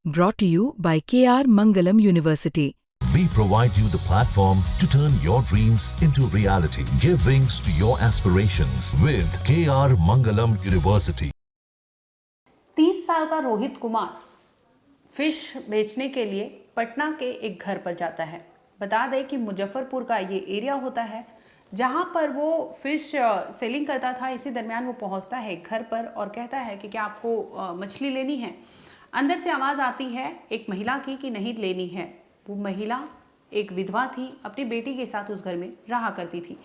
Brought to you by KR Mangalam University. We provide you the platform to turn your dreams into reality. Give wings to your aspirations with KR Mangalam University. 30 साल का Rohit Kumar fish बेचने के लिए पटना के एक घर पर जाता है। बता दें कि मुजफ्फरपुर का ये एरिया होता है जहाँ पर वो फिश सेलिंग करता था। इसी दरमियान वो पहुँचता है एक घर पर और कहता है कि क्या आपको मछली लेनी है। अंदर से आवाज़ आती है एक महिला की कि नहीं लेनी है। वो महिला एक विधवा थी, अपनी बेटी के साथ उस घर में रहा करती थी।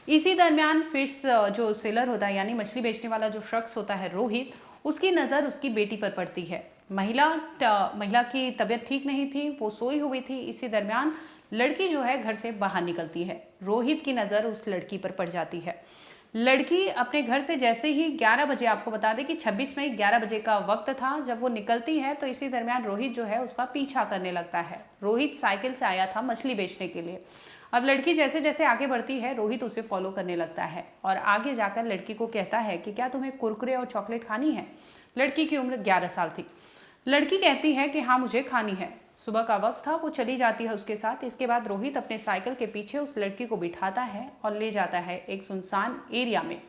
इसी दरमियान फिश जो सेलर होता है यानी मछली बेचने वाला जो शख्स होता है रोहित, उसकी नज़र उसकी बेटी पर पड़ती है। महिला की तबीयत ठीक नहीं थी, वो सोई हुई थी। इसी दरमियान लड़की जो है घर से बाहर निकलती है। रोहित की नज़र उस लड़की पर पड़ जाती है। लड़की अपने घर से जैसे ही 11 बजे, आपको बता दें कि 26 मई 11 बजे का वक्त था जब वो निकलती है, तो इसी दरमियान रोहित जो है उसका पीछा करने लगता है। रोहित साइकिल से आया था मछली बेचने के लिए। अब लड़की जैसे जैसे आगे बढ़ती है, रोहित उसे फॉलो करने लगता है और आगे जाकर लड़की को कहता है कि क्या तुम्हें कुरकुरे और चॉकलेट खानी है। लड़की की उम्र 11 साल थी। लड़की कहती है कि हाँ मुझे खानी है। सुबह का वक्त था, वो चली जाती है उसके साथ। इसके बाद रोहित अपने साइकिल के पीछे उस लड़की को बिठाता है और ले जाता है एक सुनसान एरिया में,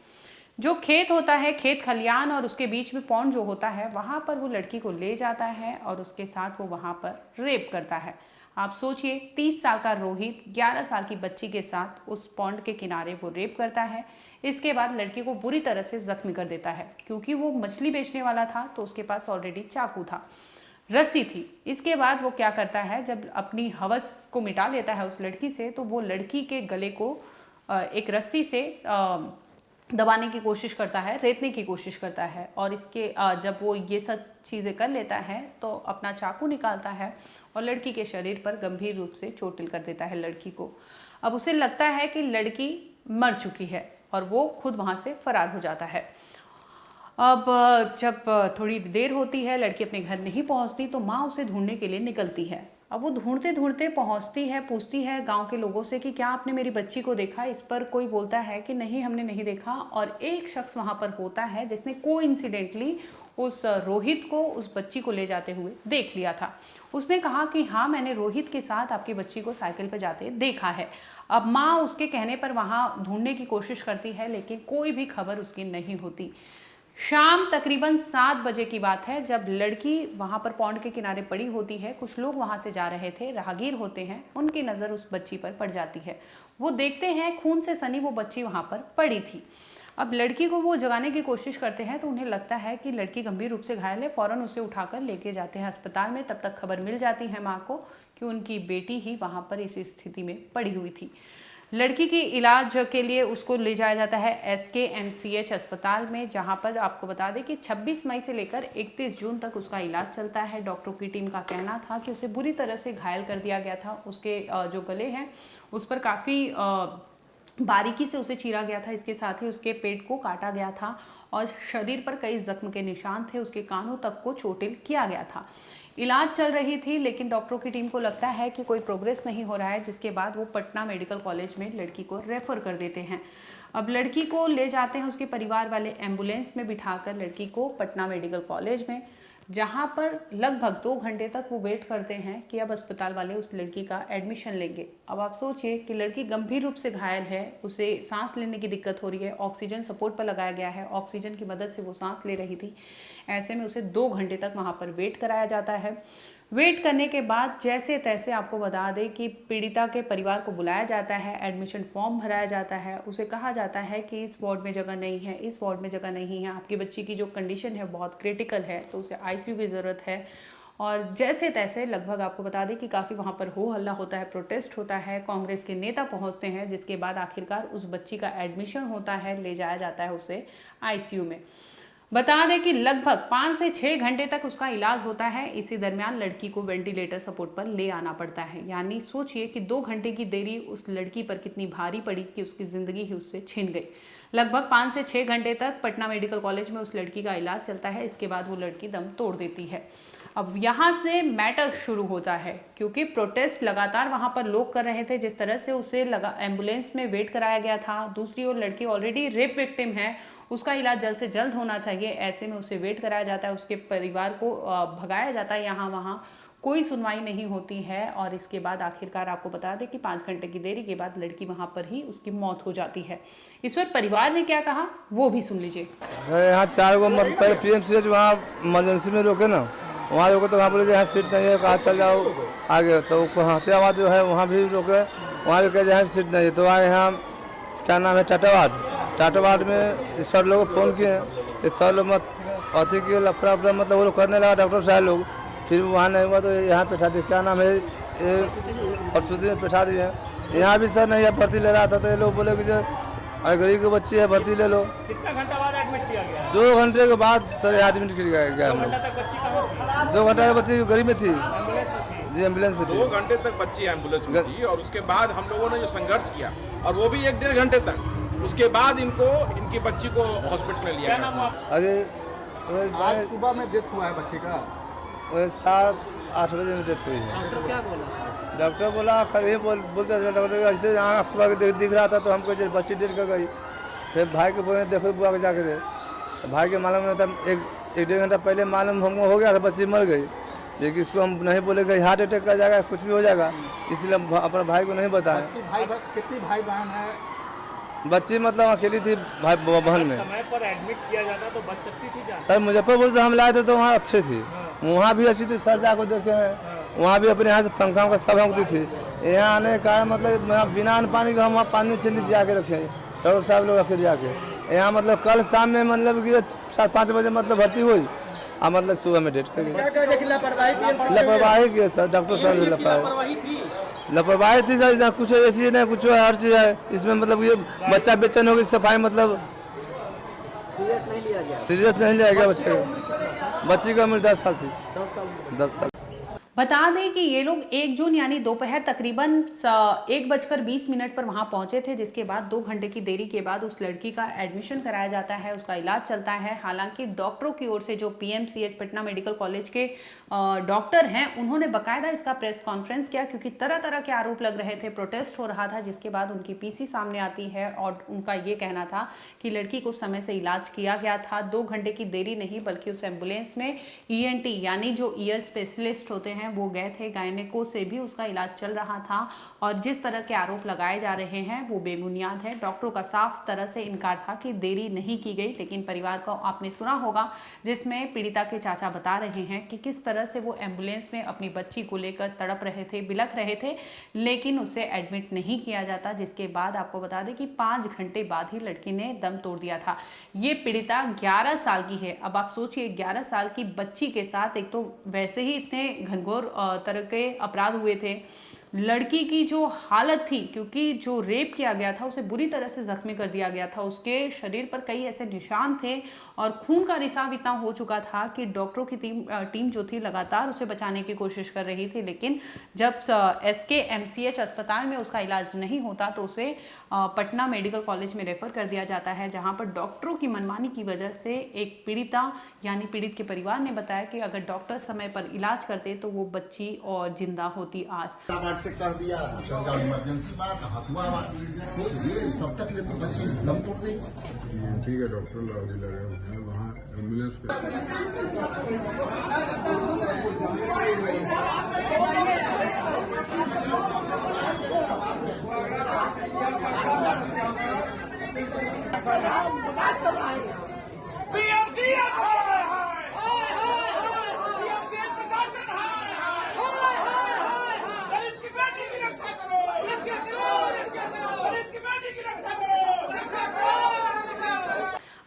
जो खेत होता है, खेत खलियान, और उसके बीच में पॉन्ड जो होता है, वहाँ पर वो लड़की को ले जाता है और उसके साथ वो वहाँ पर रेप करता है। आप सोचिए, 30 साल का रोहित 11 साल की बच्ची के साथ उस पॉन्ड के किनारे वो रेप करता है। इसके बाद लड़की को बुरी तरह से जख्मी कर देता है। क्योंकि वो मछली बेचने वाला था तो उसके पास ऑलरेडी चाकू था, रस्सी थी। इसके बाद वो क्या करता है, जब अपनी हवस को मिटा लेता है उस लड़की से, तो वो लड़की के गले को एक रस्सी से दबाने की कोशिश करता है, रेतने की कोशिश करता है। और इसके जब वो ये सब चीज़ें कर लेता है तो अपना चाकू निकालता है और लड़की के शरीर पर गंभीर रूप से चोटिल कर देता है लड़की को। अब उसे लगता है कि लड़की मर चुकी है और वो खुद वहाँ से फरार हो जाता है। अब जब थोड़ी देर होती है, लड़की अपने घर नहीं पहुँचती, तो माँ उसे ढूंढने के लिए निकलती है। अब वो ढूंढते ढूंढते पहुँचती है, पूछती है गांव के लोगों से कि क्या आपने मेरी बच्ची को देखा। इस पर कोई बोलता है कि नहीं, हमने नहीं देखा। और एक शख्स वहाँ पर होता है जिसने कोइंसिडेंटली उस रोहित को उस बच्ची को ले जाते हुए देख लिया था। उसने कहा कि हाँ, मैंने रोहित के साथ आपकी बच्ची को साइकिल पर जाते देखा है। अब माँ उसके कहने पर वहाँ ढूंढने की कोशिश करती है, लेकिन कोई भी खबर उसकी नहीं होती। शाम तकरीबन 7 बजे की बात है, जब लड़की वहाँ पर पॉन्ड के किनारे पड़ी होती है। कुछ लोग वहाँ से जा रहे थे, राहगीर होते हैं, उनकी नज़र उस बच्ची पर पड़ जाती है। वो देखते हैं खून से सनी वो बच्ची वहाँ पर पड़ी थी। अब लड़की को वो जगाने की कोशिश करते हैं तो उन्हें लगता है कि लड़की गंभीर रूप से घायल है। फ़ौरन उसे उठाकर लेके जाते हैं अस्पताल में। तब तक खबर मिल जाती है माँ को कि उनकी बेटी ही वहाँ पर इस स्थिति में पड़ी हुई थी। लड़की की इलाज के लिए उसको ले जाया जाता है SKMCH अस्पताल में, जहां पर आपको बता दें कि 26 मई से लेकर 31 जून तक उसका इलाज चलता है। डॉक्टरों की टीम का कहना था कि उसे बुरी तरह से घायल कर दिया गया था। उसके जो गले हैं उस पर काफ़ी बारीकी से उसे चीरा गया था। इसके साथ ही उसके पेट को काटा गया था और शरीर पर कई जख्म के निशान थे। उसके कानों तक को चोटिल किया गया था। इलाज चल रही थी, लेकिन डॉक्टरों की टीम को लगता है कि कोई प्रोग्रेस नहीं हो रहा है, जिसके बाद वो पटना मेडिकल कॉलेज में लड़की को रेफ़र कर देते हैं। अब लड़की को ले जाते हैं उसके परिवार वाले एम्बुलेंस में बिठाकर लड़की को पटना मेडिकल कॉलेज में, जहाँ पर लगभग 2 घंटे तक वो वेट करते हैं कि अब अस्पताल वाले उस लड़की का एडमिशन लेंगे। अब आप सोचिए कि लड़की गंभीर रूप से घायल है, उसे सांस लेने की दिक्कत हो रही है, ऑक्सीजन सपोर्ट पर लगाया गया है, ऑक्सीजन की मदद से वो सांस ले रही थी। ऐसे में उसे 2 घंटे तक वहाँ पर वेट कराया जाता है। वेट करने के बाद जैसे तैसे आपको बता दें कि पीड़िता के परिवार को बुलाया जाता है, एडमिशन फॉर्म भराया जाता है। उसे कहा जाता है कि इस वार्ड में जगह नहीं है, इस वार्ड में जगह नहीं है, आपकी बच्ची की जो कंडीशन है बहुत क्रिटिकल है, तो उसे ICU की ज़रूरत है। और जैसे तैसे लगभग आपको बता दें कि काफ़ी वहाँ पर हो हल्ला होता है, प्रोटेस्ट होता है, कांग्रेस के नेता पहुँचते हैं, जिसके बाद आखिरकार उस बच्ची का एडमिशन होता है, ले जाया जाता है उसे ICU में। बता दें कि लगभग 5 से 6 घंटे तक उसका इलाज होता है। इसी दरमियान लड़की को वेंटिलेटर सपोर्ट पर ले आना पड़ता है। यानी सोचिए कि 2 घंटे की देरी उस लड़की पर कितनी भारी पड़ी कि उसकी ज़िंदगी ही उससे छिन गई। लगभग 5 से 6 घंटे तक पटना मेडिकल कॉलेज में उस लड़की का इलाज चलता है। इसके बाद वो लड़की दम तोड़ देती है। अब यहाँ से मैटर शुरू होता है, क्योंकि प्रोटेस्ट लगातार वहाँ पर लोग कर रहे थे। जिस तरह से उसे एम्बुलेंस में वेट कराया गया था, दूसरी ओर लड़की ऑलरेडी रेप विक्टिम है, उसका इलाज जल्द से जल्द होना चाहिए। ऐसे में उसे वेट कराया जाता है, उसके परिवार को भगाया जाता है यहाँ वहाँ, कोई सुनवाई नहीं होती है। और इसके बाद आखिरकार आपको बता दें कि 5 घंटे की देरी के बाद लड़की वहाँ पर ही उसकी मौत हो जाती है। इस पर परिवार ने क्या कहा वो भी सुन लीजिए। यहाँ 4 गो पहले PMCH वहाँ इमरजेंसी में रोके ना, वहाँ रोके तो वहाँ बोले यहाँ सीट नहीं है, कहाँ चल जाओ आगे। तो हथियाबाद जो है वहाँ भी रोके, वहाँ भी कहे यहाँ सीट नहीं है। तो आए यहाँ क्या नाम है टाटावाड में सर लोग फ़ोन किए, तो सर लोग मत अति के लफड़ा मतलब वो लोग करने लगा डॉक्टर साहब लोग। फिर वहाँ नहीं हुआ तो यहाँ बैठा दिए, क्या नाम है ये परसुदी में बैठा दिए। यहाँ भी सर नहीं भर्ती ले रहा था, तो ये लोग बोले कि जो गरीब की बच्ची है भर्ती ले लो। कितना घंटा बाद एडमिट किया गया? 2 घंटे के बाद सर एडमिट किया गया। 2 घंटा तक बच्ची कहाँ थी? 2 घंटा की बच्ची गरीब में थी, एम्बुलेंस में थी? जी एम्बुलेंस में थी। 2 घंटे तक बच्ची एम्बुलेंस में थी और उसके बाद हम लोगों ने जो संघर्ष किया, और वो भी 1-1.5 घंटे तक, उसके बाद इनकी बच्ची को हॉस्पिटल में लिया गया। अरे आज सुबह में डेथ हुआ है बच्चे का, 7-8 बजे में डेथ हुई है। डॉक्टर क्या बोला? डॉक्टर बोला कभी बोलते डॉक्टर ऐसे आँख खुला के दिख रहा था, तो हमको बच्ची डेथ कर गई। फिर भाई के बोले देखो बुआ के जाके दे, तो भाई के मालूम नहीं था, 1-1.5 घंटा पहले मालूम हमको हो गया था बच्ची मर गई। लेकिन इसको हम नहीं बोले कि हार्ट अटैक कर जाएगा, कुछ भी हो जाएगा, इसलिए अपने भाई को नहीं बताया। कितनी भाई बहन है? बच्ची मतलब अकेली थी भाई बहन में। समय पर एडमिट किया जाता तो बच सकती थी जान? सर मुजफ्फरपुर से हम लाए थे तो वहाँ अच्छे थी, वहाँ भी अच्छी थी सर, जाकर देखे हैं वहाँ भी अपने यहाँ से पंखा का सब होती थी। यहाँ आने का मतलब बिना अन्न पानी का हम वहाँ पानी से नीचे आके रखे डॉक्टर साहब लोग रखे जाके। यहाँ मतलब कल शाम में मतलब कि 7-5 बजे मतलब भर्ती हुई, और मतलब सुबह में डेट कर गई। लापरवाही की सर, डॉक्टर साहब ने लापरवाही थी सर। कुछ ऐसी नहीं, कुछ हर चीज़ है इसमें। मतलब ये बच्चा बेचैन हो गई, सफाई मतलब सीरियस नहीं लिया गया बच्ची का उम्र 10 साल थी, 10 साल। बता दें कि ये लोग 1 जून यानी दोपहर तकरीबन 1:20 पर वहां पहुंचे थे, जिसके बाद 2 घंटे की देरी के बाद उस लड़की का एडमिशन कराया जाता है, उसका इलाज चलता है। हालांकि डॉक्टरों की ओर से जो PMCH पटना मेडिकल कॉलेज के डॉक्टर हैं, उन्होंने बकायदा इसका प्रेस कॉन्फ्रेंस किया, क्योंकि तरह तरह के आरोप लग रहे थे, प्रोटेस्ट हो रहा था। जिसके बाद उनकी PC सामने आती है और उनका ये कहना था कि लड़की को समय से इलाज किया गया था। 2 घंटे की देरी नहीं, बल्कि उस एम्बुलेंस में ENT यानी जो ईयर स्पेशलिस्ट होते हैं वो गए थे, गायनेको से भी उसका इलाज चल रहा था। और जिस तरह के आरोप लगाए जा रहे हैं वो बेबुनियाद है। डॉक्टरों का साफ तरह से इनकार था कि देरी नहीं की गई। लेकिन परिवार को आपने सुना होगा, जिसमें पीड़िता के चाचा बता रहे हैं कि किस तरह से वो एम्बुलेंस में अपनी बच्ची को लेकर तड़प रहे थे, बिलख रहे थे, लेकिन उसे एडमिट नहीं किया जाता। जिसके बाद आपको बता दें कि 5 घंटे बाद ही लड़की ने दम तोड़ दिया था। ये पीड़िता 11 साल की है। अब आप सोचिए 11 साल की बच्ची के साथ, एक तो वैसे ही इतने घनघोर तरह के अपराध हुए थे, लड़की की जो हालत थी, क्योंकि जो रेप किया गया था उसे बुरी तरह से जख्मी कर दिया गया था, उसके शरीर पर कई ऐसे निशान थे और खून का रिसाव इतना हो चुका था कि डॉक्टरों की टीम जो थी लगातार उसे बचाने की कोशिश कर रही थी। लेकिन जब SKMCH अस्पताल में उसका इलाज नहीं होता तो उसे पटना मेडिकल कॉलेज में रेफर कर दिया जाता है, जहां पर डॉक्टरों की मनमानी की वजह से एक पीड़िता यानी पीड़ित के परिवार ने बताया कि अगर डॉक्टर समय पर इलाज करते तो वो बच्ची और जिंदा होती आज। से कर दिया इमरजेंसी बात हथुआ तो ये तब तक ले तो बच्ची दम तोड़ देगी। ठीक है डॉक्टर लगे हुए हैं वहाँ एम्बुलेंस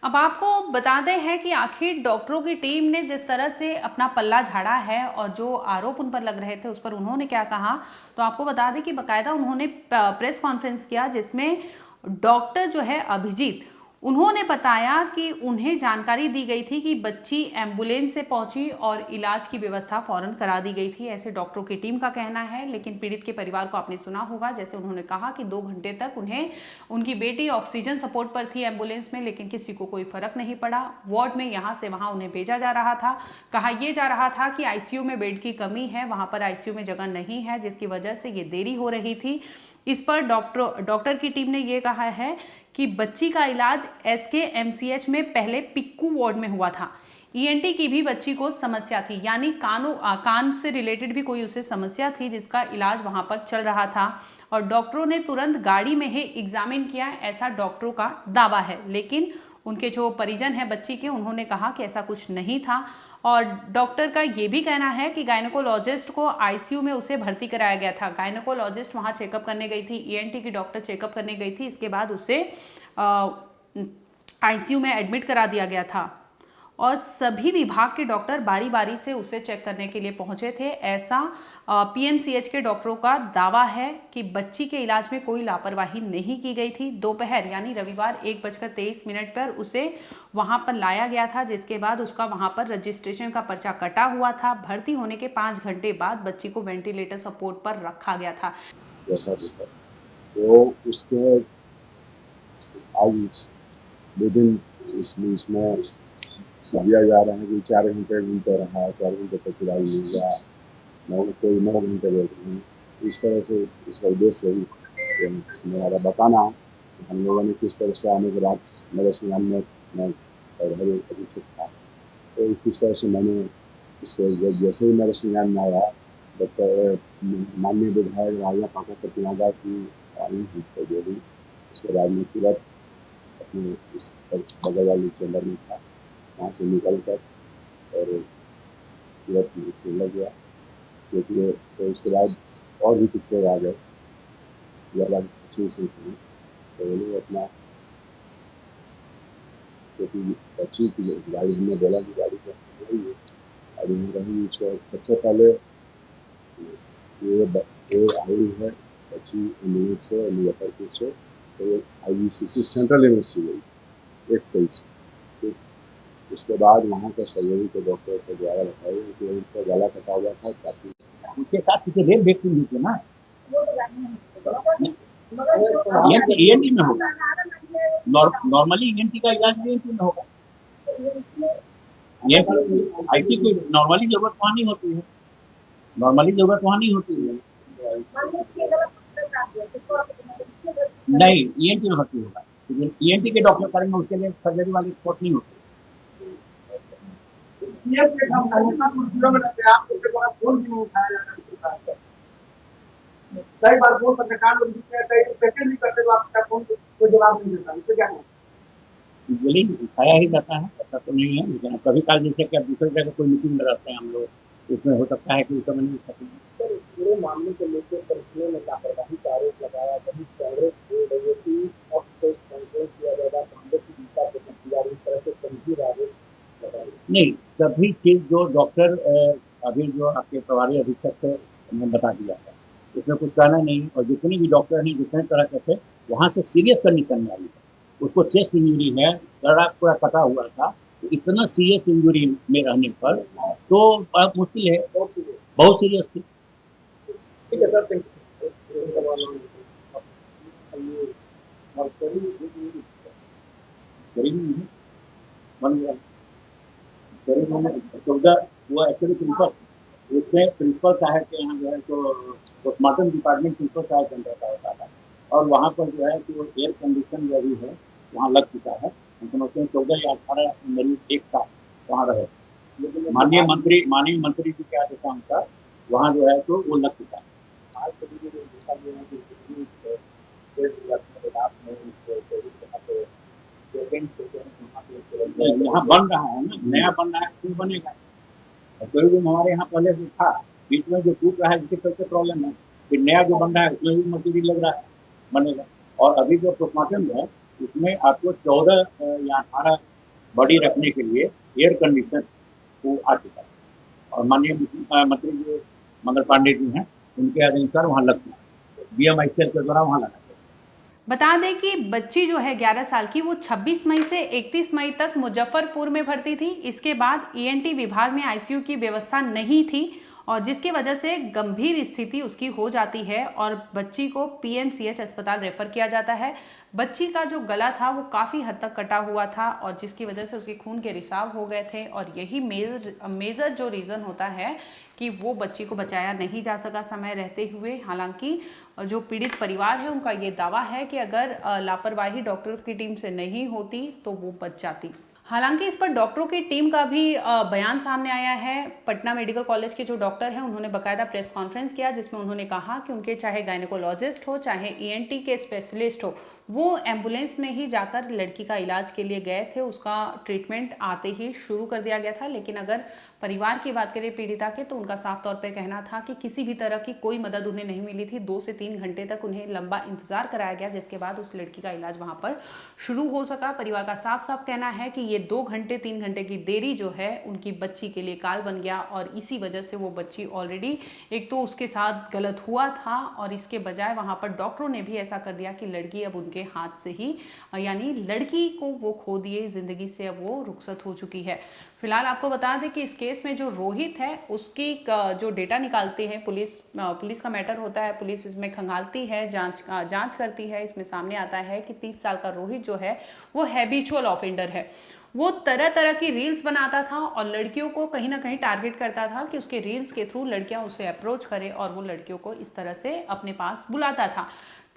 अब आपको बताते हैं कि आखिर डॉक्टरों की टीम ने जिस तरह से अपना पल्ला झाड़ा है और जो आरोप उन पर लग रहे थे उस पर उन्होंने क्या कहा, तो आपको बता दें कि बकायदा उन्होंने प्रेस कॉन्फ्रेंस किया, जिसमें डॉक्टर जो है अभिजीत, उन्होंने बताया कि उन्हें जानकारी दी गई थी कि बच्ची एम्बुलेंस से पहुंची और इलाज की व्यवस्था फौरन करा दी गई थी, ऐसे डॉक्टरों की टीम का कहना है। लेकिन पीड़ित के परिवार को आपने सुना होगा, जैसे उन्होंने कहा कि 2 घंटे तक उन्हें उनकी बेटी ऑक्सीजन सपोर्ट पर थी एम्बुलेंस में, लेकिन किसी को कोई फर्क नहीं पड़ा। वार्ड में यहाँ से वहाँ उन्हें भेजा जा रहा था। कहा यह जा रहा था कि ICU में बेड की कमी है, वहाँ पर ICU में जगह नहीं है, जिसकी वजह से ये देरी हो रही थी। इस पर डॉक्टर की टीम ने यह कहा है कि बच्ची का इलाज SKMCH में पहले पिक्कू वार्ड में हुआ था। ENT की भी बच्ची को समस्या थी, यानी कान से रिलेटेड भी कोई उसे समस्या थी जिसका इलाज वहां पर चल रहा था और डॉक्टरों ने तुरंत गाड़ी में ही एग्जामिन किया, ऐसा डॉक्टरों का दावा है। लेकिन उनके जो परिजन हैं बच्ची के, उन्होंने कहा कि ऐसा कुछ नहीं था और डॉक्टर का ये भी कहना है कि गायनेकोलॉजिस्ट को ICU में उसे भर्ती कराया गया था। गायनेकोलॉजिस्ट वहाँ चेकअप करने गई थी, ENT की डॉक्टर चेकअप करने गई थी, इसके बाद उसे ICU में एडमिट करा दिया गया था और सभी विभाग के डॉक्टर बारी बारी से उसे चेक करने के लिए पहुंचे थे। ऐसा PMCH के डॉक्टरों का दावा है कि बच्ची के इलाज में कोई लापरवाही नहीं की गई थी। दोपहर यानी रविवार 1:23 पर उसे वहां पर लाया गया था, जिसके बाद उसका वहां पर रजिस्ट्रेशन का पर्चा कटा हुआ था। भर्ती होने के 5 घंटे बाद बच्ची को वेंटिलेटर सपोर्ट पर रखा गया था। तो उसके इसमें दिया जा रहा है कि 4 घंटे घूमते रहा, 4 घंटे तक इलाज नहीं हुआ, कोई 9 घंटे बैठ रहे हैं। इस तरह से इसका उद्देश्य है हमारा बताना हम लोगों ने किस तरह से आने के बाद मेरे संज्ञान में मैं अभिषेक था, तो किस तरह से मैंने इसको जैसे ही मेरे संज्ञान में आया डॉक्टर माननीय विधायक राजा पाका प्रतिमादास जी आई तो बोली। उसके बाद में तुरंत अपने इस बगल वाली चैम्बर में था, वहाँ से निकल कर और तुरंत लग गया, क्योंकि तो उसके बाद और भी कुछ लोग आ गए ज़्यादा अच्छी संख्या में, तो वो लोग अपना क्योंकि अच्छी गाड़ी हमने बोला कि गाड़ी को गाड़ी में रही। उसको सबसे पहले ये आई है अच्छी एम्बुलेंस से मुजफ्फरपुर से, तो IVCC सेंट्रल यूनिवर्सिटी गई 1:23। उसके बाद वहाँ का सर्जरी के डॉक्टर के द्वारा बताया कि उनका गला कटा हुआ था काफी। उसके साथ किसी रेप व्यक्ति भी थे ना, ENT में होगा नॉर्मली, ENT का इलाज ENT में होगा। IT को नॉर्मली जरूरत वहाँ नहीं होती है, नॉर्मली जरूरत वहाँ नहीं होती है। नहीं, ENT में भर्ती होगा, लेकिन ENT के डॉक्टर करेंगे, उसके लिए सर्जरी वाली रिपोर्ट नहीं होती। कई बार फोन पत्रकार लोग भी करते तो आपका फोन कोई जवाब नहीं देता, इससे क्या बोली उठाया ही जाता है, ऐसा तो नहीं है। लेकिन कभी काल जैसे कि अब दूसरी जगह कोई मीटिंग लगाते हैं हम लोग, उसमें हो सकता है कि उस समय नहीं सकेंगे। पूरे मामले को लेकर परिस्थितियों में लापरवाही का आरोप लगाया, कभी कांग्रेस बोल रही थी अब तो कांग्रेस किया जाएगा, कांग्रेस की जीता इस तरह से गंभीर आरोप नहीं। सभी चीज जो डॉक्टर अभी जो आपके प्रभारी अधीक्षक से हमें बता दिया है, उसमें कुछ कहना नहीं। और जितने भी डॉक्टर हैं जितने तरह के थे, वहाँ से सीरियस कंडीशन में आई है, उसको चेस्ट इंजरी है, गला पूरा कटा हुआ था, तो इतना सीरियस इंजरी में रहने पर तो बहुत मुश्किल है, बहुत सीरियस थी। ठीक है सर, वो एक्चुअली प्रिंसिपल, उसमें प्रिंसिपल साहब के यहाँ जो है तो पोस्टमार्टम डिपार्टमेंट प्रिंसिपल साहब के अंदर का होता था, और वहाँ पर जो है कि वो एयर कंडीशन जो भी है वहाँ लग चुका है। हम समझते हैं 14 या 18 मरीज एक साथ वहाँ रहे, लेकिन माननीय मंत्री जी के आदेशानुसार वहाँ जो है तो वो लग चुका है। यहाँ बन रहा है ना, नया बन रहा है, क्यों बनेगा? कोई रूम हमारे यहाँ पहले से था, बीच में जो टूट रहा है जिसके सबसे प्रॉब्लम है, फिर नया जो बन रहा है उसमें भी मजदूरी लग रहा है, बनेगा। और अभी जो पोस्टमार्टम है उसमें आपको 14 या 18 बॉडी रखने के लिए एयर कंडीशन वो आ चुका है, और माननीय मंत्री जो मंगल पांडे जी हैं उनके अनुसार वहाँ लग चुका है, BMICL के द्वारा वहाँ लगा। बता दें कि बच्ची जो है 11 साल की, वो 26 मई से 31 मई तक मुजफ्फरपुर में भर्ती थी। इसके बाद ENT विभाग में ICU की व्यवस्था नहीं थी और जिसकी वजह से गंभीर स्थिति उसकी हो जाती है और बच्ची को पीएमसीएच अस्पताल रेफर किया जाता है। बच्ची का जो गला था वो काफ़ी हद तक कटा हुआ था और जिसकी वजह से उसके खून के रिसाव हो गए थे और यही मेजर जो रीज़न होता है कि वो बच्ची को बचाया नहीं जा सका समय रहते हुए। हालांकि जो पीड़ित परिवार है उनका ये दावा है कि अगर लापरवाही डॉक्टर की टीम से नहीं होती तो वो बच जाती। हालांकि इस पर डॉक्टरों की टीम का भी बयान सामने आया है। पटना मेडिकल कॉलेज के जो डॉक्टर हैं उन्होंने बाकायदा प्रेस कॉन्फ्रेंस किया जिसमें उन्होंने कहा कि उनके चाहे गायनेकोलॉजिस्ट हो चाहे ईएनटी के स्पेशलिस्ट हो वो एम्बुलेंस में ही जाकर लड़की का इलाज के लिए गए थे। उसका ट्रीटमेंट आते ही शुरू कर दिया गया था। लेकिन अगर परिवार की बात करें पीड़िता के तो उनका साफ तौर पर कहना था कि किसी भी तरह की कोई मदद उन्हें नहीं मिली थी। 2 से 3 घंटे तक उन्हें लंबा इंतजार कराया गया जिसके बाद उस लड़की का इलाज वहां पर शुरू हो सका। परिवार का साफ साफ कहना है कि ये 2 घंटे 3 घंटे की देरी जो है उनकी बच्ची के लिए काल बन गया और इसी वजह से वो बच्ची ऑलरेडी एक तो उसके साथ गलत हुआ था और इसके बजाय वहां पर डॉक्टरों ने भी ऐसा कर दिया कि लड़की अब उनके हाथ से ही यानी लड़की को वो खो दिए, जिंदगी से अब वो रुखसत हो चुकी है। फिलहाल आपको बता दें कि इस केस में जो रोहित है उसकी जो डेटा निकालती है पुलिस का मैटर होता है। पुलिस इसमें खंगालती है, जांच करती है। इसमें सामने आता है कि 30 साल का रोहित जो है वो हैबिचुअल ऑफेंडर है। वो तरह तरह की रील्स बनाता था और लड़कियों को कहीं ना कहीं टारगेट करता था कि उसके रील्स के थ्रू लड़कियां उसे अप्रोच करें और वो लड़कियों को इस तरह से अपने पास बुलाता था।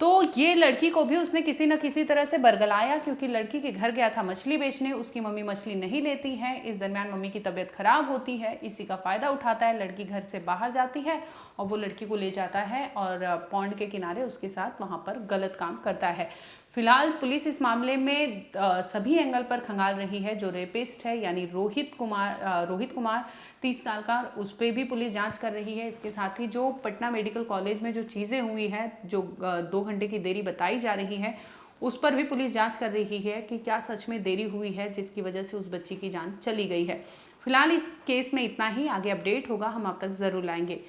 तो ये लड़की को भी उसने किसी न किसी तरह से बरगलाया क्योंकि लड़की के घर गया था मछली बेचने। उसकी मम्मी मछली नहीं लेती है। इस दरमियान मम्मी की तबीयत खराब होती है। इसी का फायदा उठाता है, लड़की घर से बाहर जाती है और वो लड़की को ले जाता है और पॉन्ड के किनारे उसके साथ वहां पर गलत काम करता है। फिलहाल पुलिस इस मामले में सभी एंगल पर खंगाल रही है। जो रेपिस्ट है यानी रोहित कुमार 30 साल का, उस पर भी पुलिस जांच कर रही है। इसके साथ ही जो पटना मेडिकल कॉलेज में जो चीज़ें हुई हैं, जो 2 घंटे की देरी बताई जा रही है, उस पर भी पुलिस जांच कर रही है कि क्या सच में देरी हुई है जिसकी वजह से उस बच्ची की जान चली गई है। फिलहाल इस केस में इतना ही। आगे अपडेट होगा हम आप तक ज़रूर लाएंगे।